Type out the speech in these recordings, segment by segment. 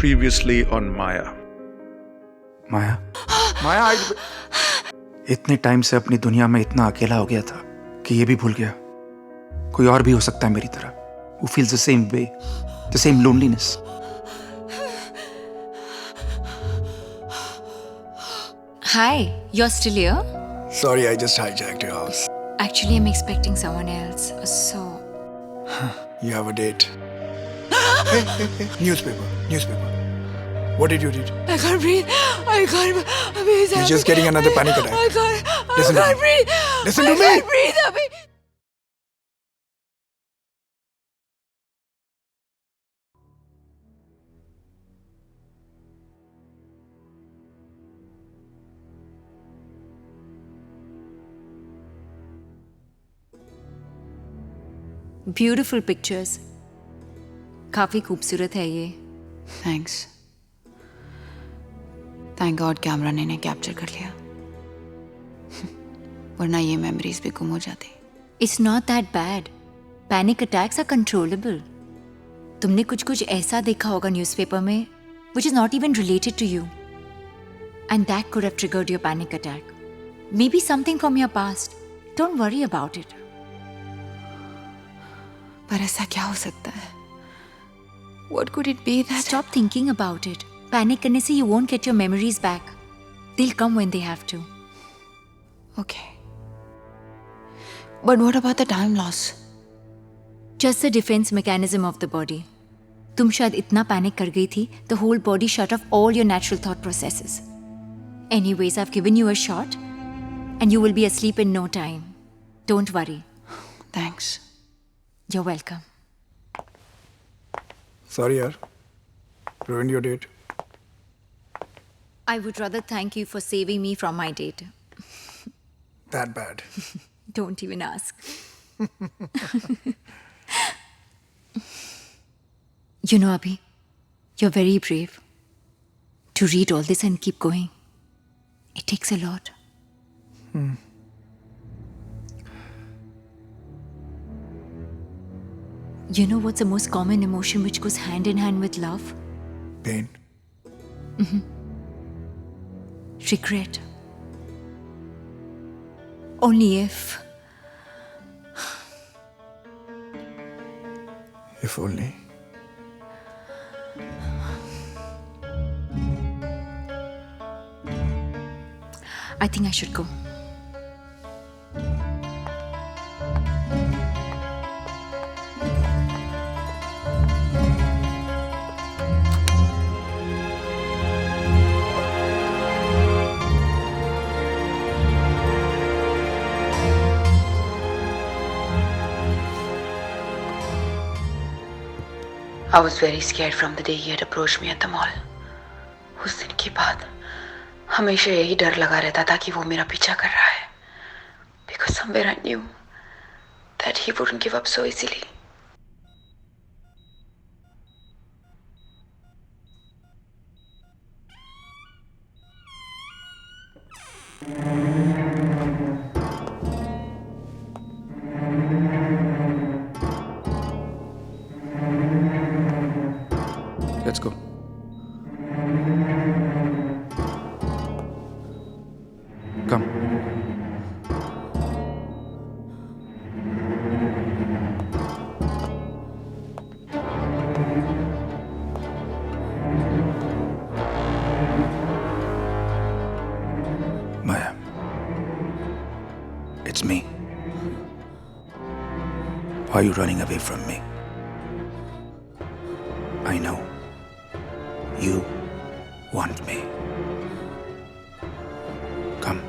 Previously on Maya. माया माया आज इतने time से अपनी दुनिया में इतना अकेला हो गया था कि ये भी भूल गया कोई और भी हो सकता है मेरी तरह, who feels the same way, the same loneliness. Hi, you're still here? Sorry, I just hijacked your house. Actually, I'm expecting someone else, so... You have a date. Hey. Newspaper. What did you read? I can't breathe. I can't... You're just getting another panic attack. I can't... Listen to me. breathe. Listen to I me. can't breathe, Abhi. Beautiful pictures, काफी खूबसूरत है ये. Thanks. Thank God camera ने इन्हें capture कर लिया, वरना ये मेमोरीज भी गुम हो जाती. It's not that bad. Panic attacks are controllable. तुमने कुछ ऐसा देखा होगा न्यूज़पेपर में which is not even related to you, and that could have triggered your panic attack. Maybe something from your past. Don't worry about it. पर ऐसा क्या हो सकता है? What could it be that... Stop thinking about it. Panic करने से you won't get your memories back. They'll come when they have to. Okay. But what about the time loss? Just the defense mechanism of the body. तुम शायद इतना panic कर गई थी, the whole body shut off all your natural thought processes. Anyways, I've given you a shot, and you will be asleep in no time. Don't worry. Thanks. You're welcome. Sorry, yaar. Ruined your date. I would rather thank you for saving me from my date. That bad. Don't even ask. You know, Abhi, you're very brave. To read all this and keep going. It takes a lot. You know what's the most common emotion which goes hand in hand with love? Pain. Regret. Only if... If only. I think I should go. I was very scared from the day he had approached me at the mall. उस दिन के बाद हमेशा यही डर लगा रहता था कि वो मेरा पीछा कर रहा है. Because somewhere I knew that he wouldn't give up so easily. Let's go. Come. Maya. It's me. Why are you running away from me? I know. You want me. Come.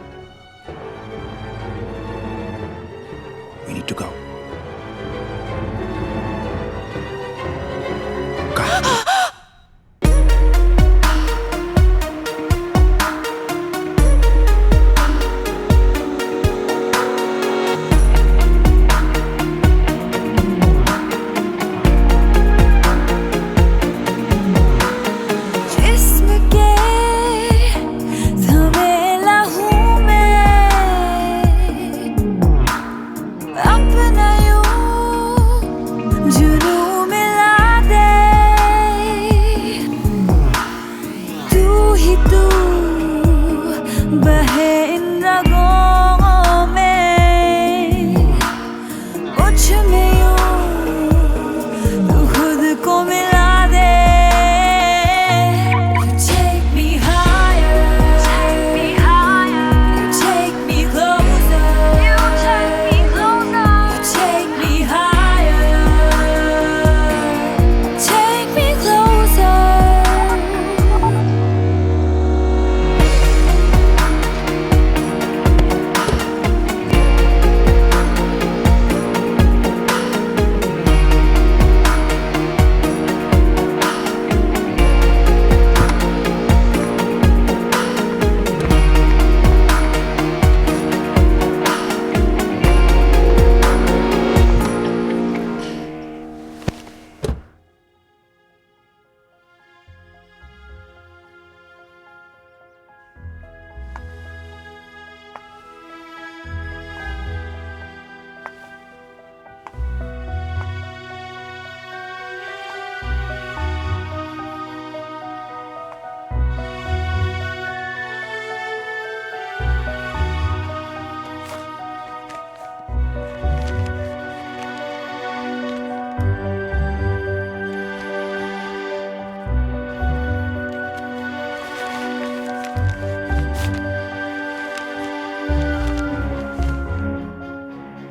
We need to go. Come. जिस्म के झमेला हूँ मैं, अपना यूं जुनून मिला दे.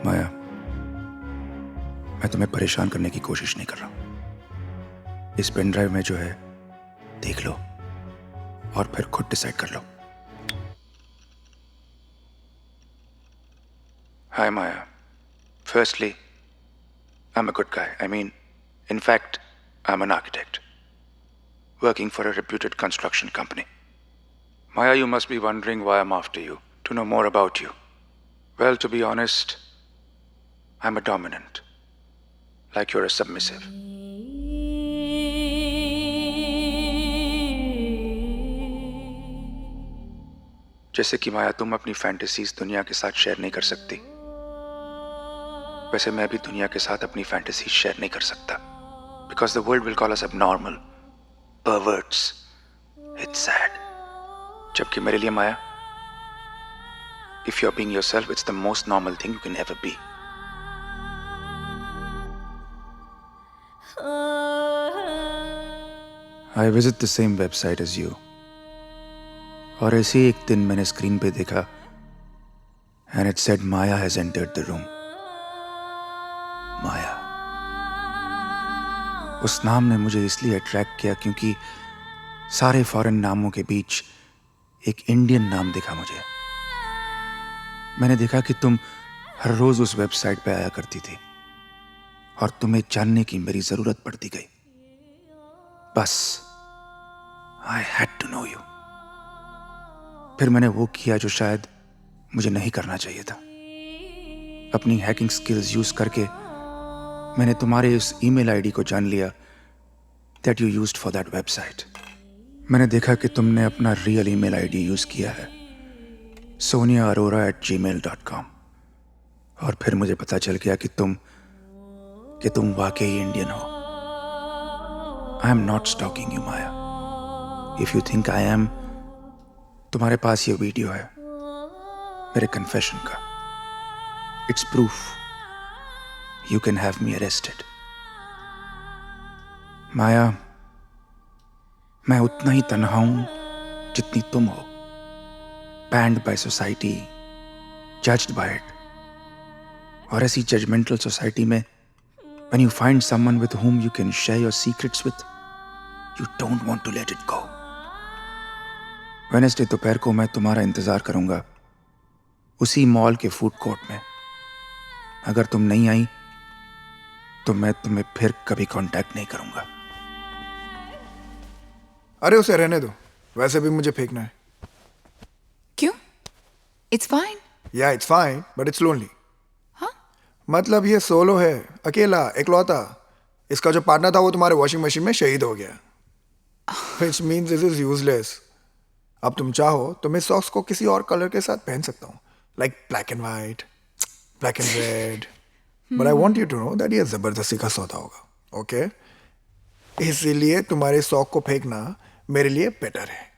माया, मैं तुम्हें परेशान करने की कोशिश नहीं कर रहा। इस पेन ड्राइव में जो है देख लो और फिर खुद डिसाइड कर लो। Hi Maya. Firstly, I'm a good guy. I mean, in fact, I'm an architect working for a reputed construction company. Maya, you must be wondering why I'm after you, to know more about you. Well, to be honest, I'm a dominant, like you're a submissive. जैसे कि माया तुम अपनी fantasies दुनिया के साथ share नहीं कर सकती, वैसे मैं भी दुनिया के साथ अपनी फैंटेसीज शेयर नहीं कर सकता। Because the world will call us abnormal, perverts. It's sad. जबकि मेरे लिए माया, if you're being yourself, it's the most normal thing you can ever be. I visit the same website as you. और ऐसे ही एक दिन मैंने स्क्रीन पे देखा and it said Maya has entered the room. माया, उस नाम ने मुझे इसलिए अट्रैक्ट किया क्योंकि सारे फॉरेन नामों के बीच एक इंडियन नाम दिखा मुझे। मैंने देखा कि तुम हर रोज उस वेबसाइट पे आया करती थी और तुम्हें जानने की मेरी जरूरत पड़ती गई। बस I had to know you. फिर मैंने वो किया जो शायद मुझे नहीं करना चाहिए था। अपनी हैकिंग स्किल्स यूज करके मैंने तुम्हारे उस ईमेल आईडी को जान लिया that you used for that website. मैंने देखा कि तुमने अपना रियल ईमेल आईडी यूज किया है, soniaarora@gmail.com, और फिर मुझे पता चल गया कि तुम वाकई इंडियन हो। I am not stalking you, Maya. If you think I am, तुम्हारे पास ये वीडियो है मेरे कन्फेशन का। It's proof. You can have me arrested. माया, मैं उतना ही तन्हा हूं जितनी तुम हो। Banned by society, judged by it. और ऐसी judgmental society में when you find someone with whom you can share your secrets with, you don't want to let it go. Wednesday दोपहर को मैं तुम्हारा इंतजार करूंगा उसी मॉल के फूड कोर्ट में। अगर तुम नहीं आई तो मैं तुम्हें फिर कभी कांटेक्ट नहीं करूंगा। अरे उसे रहने दो, वैसे भी मुझे फेंकना है। क्यों? It's fine. या it's fine but it's lonely. हाँ? मतलब ये सोलो है, अकेला, इकलौता। इसका जो पार्टनर था वो तुम्हारे वॉशिंग मशीन में शहीद हो गया। Which means this is useless. अब तुम चाहो तो मैं सॉक्स को किसी और कलर के साथ पहन सकता हूँ, like black and white, black and red. But I want you to know that ये जबरदस्ती का सौदा होगा, ओके? इसीलिए तुम्हारे सॉक को फेंकना मेरे लिए बेटर है,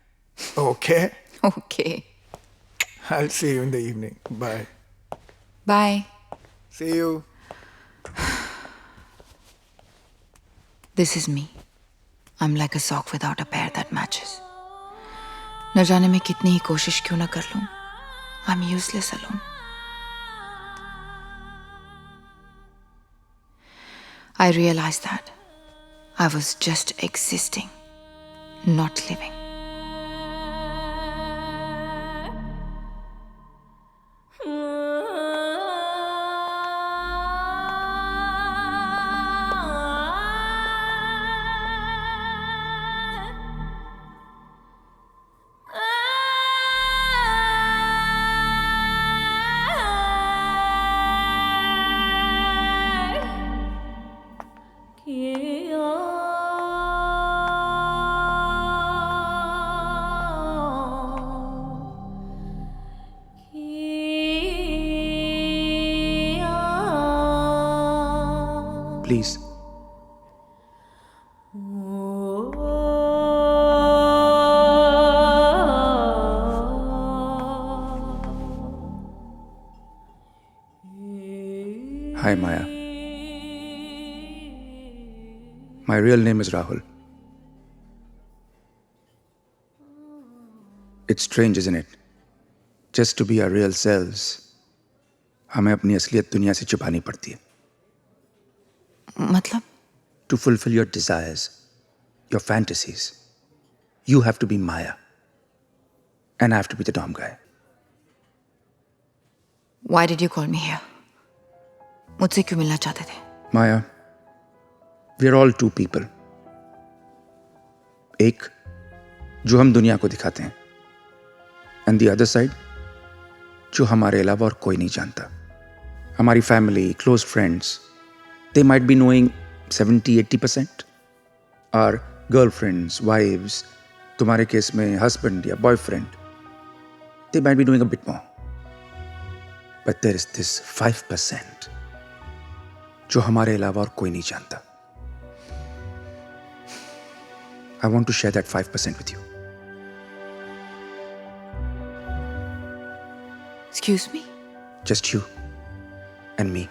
okay? Okay. I'll see you in the evening. Bye. Bye. See you. This is me. I'm like a sock without a pair that matches. न जाने मैं कितनी ही कोशिश क्यों ना कर लूं, I'm useless alone. I realized that I was just existing, not living. Please. Hi, Maya. My real name is Rahul. It's strange, isn't it? Just to be our real selves, हमें अपनी असलियत दुनिया से छुपानी पड़ती है. मतलब? To fulfill your desires, your fantasies, you have to be Maya. And I have to be the Dom guy. Why did you call me here? मुझसे क्यों मिलना चाहते थे? Maya, we are all two people. एक जो हम दुनिया को दिखाते हैं, and the other side जो हमारे अलावा और कोई नहीं जानता. हमारी family, close friends, they might be knowing 70-80%. Our girlfriends, wives, तुम्हारे केस में husband या boyfriend, they might be knowing a bit more. But there is this 5% जो हमारे अलावा और कोई नहीं जानता. I want to share that 5% with you. Excuse me? Just you and me.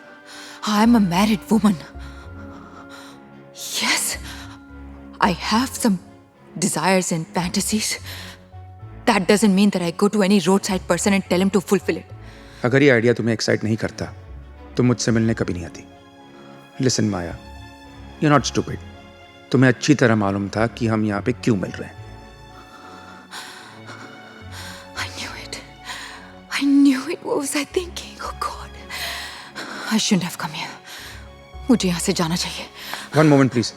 I'm a married woman. Yes, I have some desires and fantasies. That doesn't mean that I go to any roadside person and tell him to fulfill it. अगर ये idea तुम्हें excite नहीं करता तो मुझसे मिलने कभी नहीं आती. Listen Maya, you not stupid. तुम्हें अच्छी तरह मालूम था कि हम यहाँ पे क्यों मिल रहे हैं. I knew it. I knew it. What was I thinking? Oh God. I shouldn't have come here. मुझे यहाँ से जाना चाहिए. One moment, please.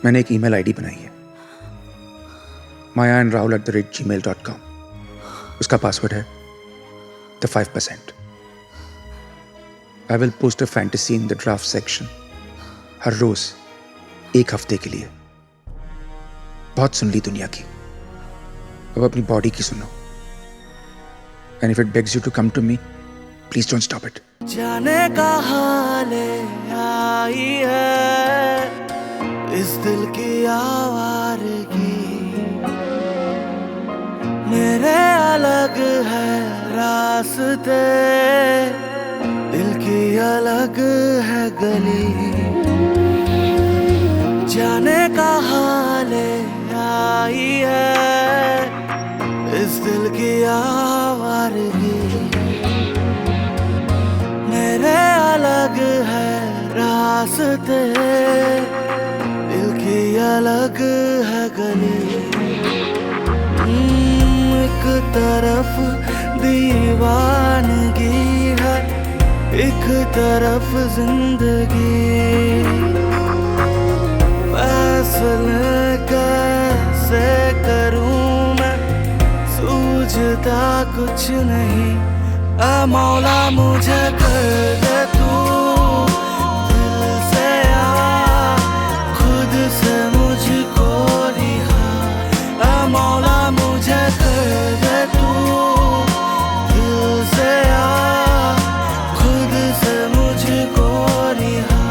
मैंने एक ईमेल आईडी बनाई है, mayaandrahul@gmail.com. उसका पासवर्ड है the 5%. I will post a fantasy in the draft section. हर रोज 1 हफ्ते के लिए. बहुत सुन ली दुनिया की, अब अपनी बॉडी की सुनो. And if it begs you to come to me, please don't stop it. जाने कहाँ ले आई है इस दिल की आवारगी. मेरे अलग है रास्ते, दिल की अलग है गली. जाने कहाँ ले आई है इस दिल की आवारगी. मेरे अलग है रास्ते, दिल की अलग है गली. एक तरफ दीवानगी है, एक तरफ जिंदगी. फैसले कैसे करूं मैं, सूझता कुछ नहीं. ऐ मौला मुझे कर दे तू दिल से आ, खुद से मुझको रिहा. ऐ मौला मुझे कर दे तू दिल से आ, खुद से मुझको रिहा.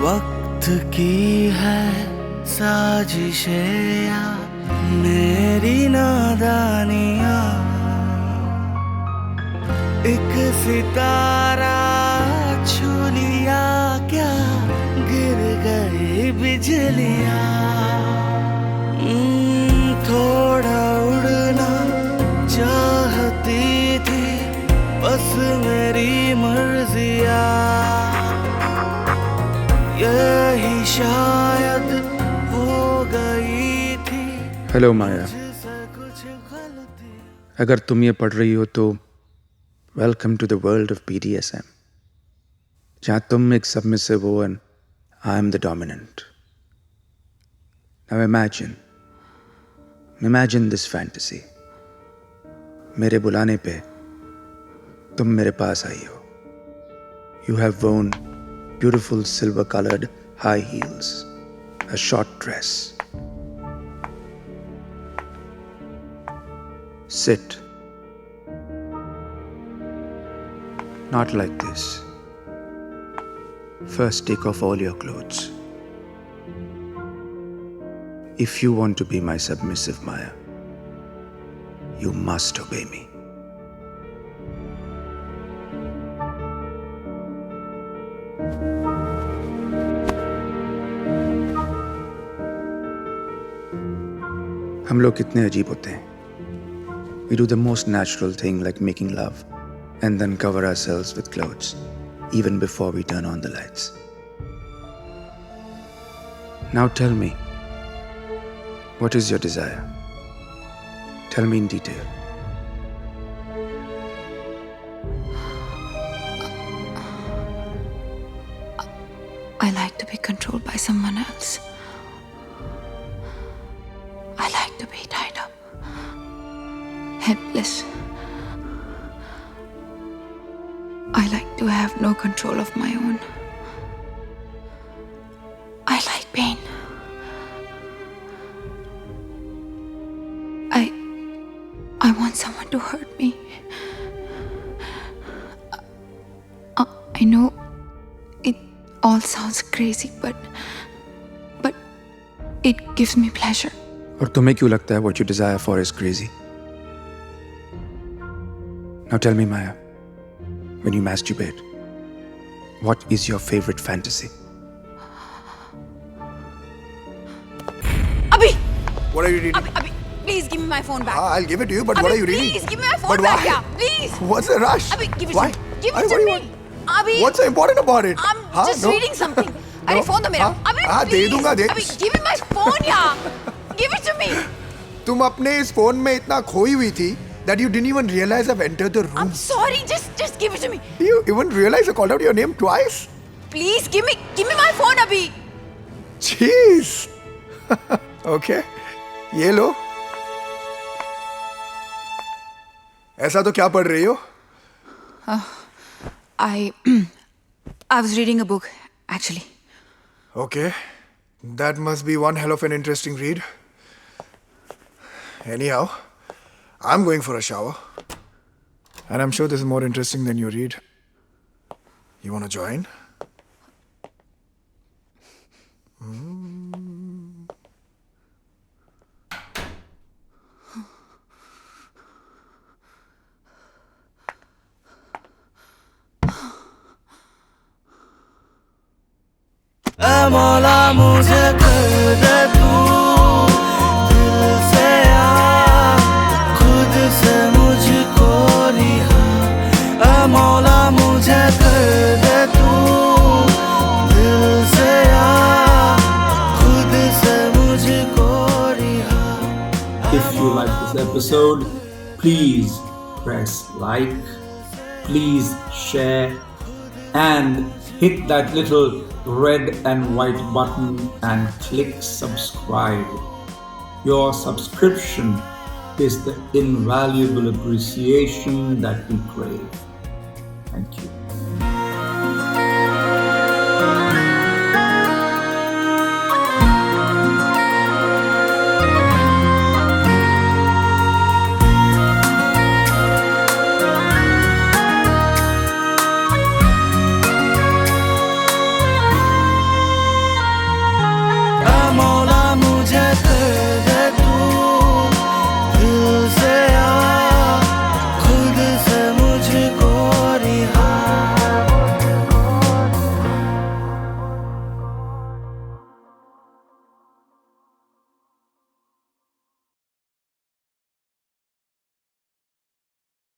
वक्त की है साजिशें या मेरी नादानियाँ. एक सितारा छू लिया क्या, गिर गई बिजलियाँ. थोड़ा उड़ना चाहती थी बस मेरी मर्जिया. यही शायद हो गई थी. हेलो माया, कुछ गलती. अगर तुम ये पढ़ रही हो तो welcome to the world of BDSM, जहाँ तुम एक सबमिसिव हो and I am the dominant. Now imagine this fantasy. मेरे बुलाने पे तुम मेरे पास आई हो. You have worn beautiful silver colored high heels, a short dress. Sit. Not like this. First, take off all your clothes. If you want to be my submissive Maya, you must obey me. हम लोग कितने अजीब होते हैं. We do the most natural thing like making love and then cover ourselves with clothes even before we turn on the lights. Now tell me, what is your desire? Tell me in detail. I like to be controlled by someone else. I like to be tied up, helpless. I like to have no control of my own. I like pain. I want someone to hurt me. I know it all sounds crazy, but it gives me pleasure. और तुम्हें क्यों लगता है what you desire for is crazy? Now tell me, Maya, when you masturbate, what is your favorite fantasy? Abhi! What are you reading? Abhi, please give me my phone back. I'll give it to you, but what are you reading? Please give me my phone But back, why? yeah, please. What's the rush? Abhi, give it Why? to me. Give Why? it What to do you me. want? Abhi, What's so important about it? I'm Huh? just No? reading something. अरे phone दो मेरा. हाँ? अबे हाँ, दे please. दूंगा, दे. अबे give me my phone, yeah. Give it to me. तुम अपने इस फोन में इतना खोई हुई थी that you didn't even realize I've entered the room. I'm sorry. Just give it to me. You even realize I called out your name twice? Please give me my phone, Abhi. Jeez. Okay. ये लो. ऐसा तो क्या पढ़ रही हो? I was reading a book, actually. Okay. That must be one hell of an interesting read. Anyhow, I'm going for a shower. And I'm sure this is more interesting than you read. You want to join? ऐ मौला मुझे कर दे तू दिल से यार, खुद से मुझको रिहा. ऐ मौला मुझे कर दे तू दिल से यार, खुद से मुझको रिहा. If you like this episode, please press like, please share, and hit that little red and white button and click subscribe. Your subscription is the invaluable appreciation that we crave. Thank you.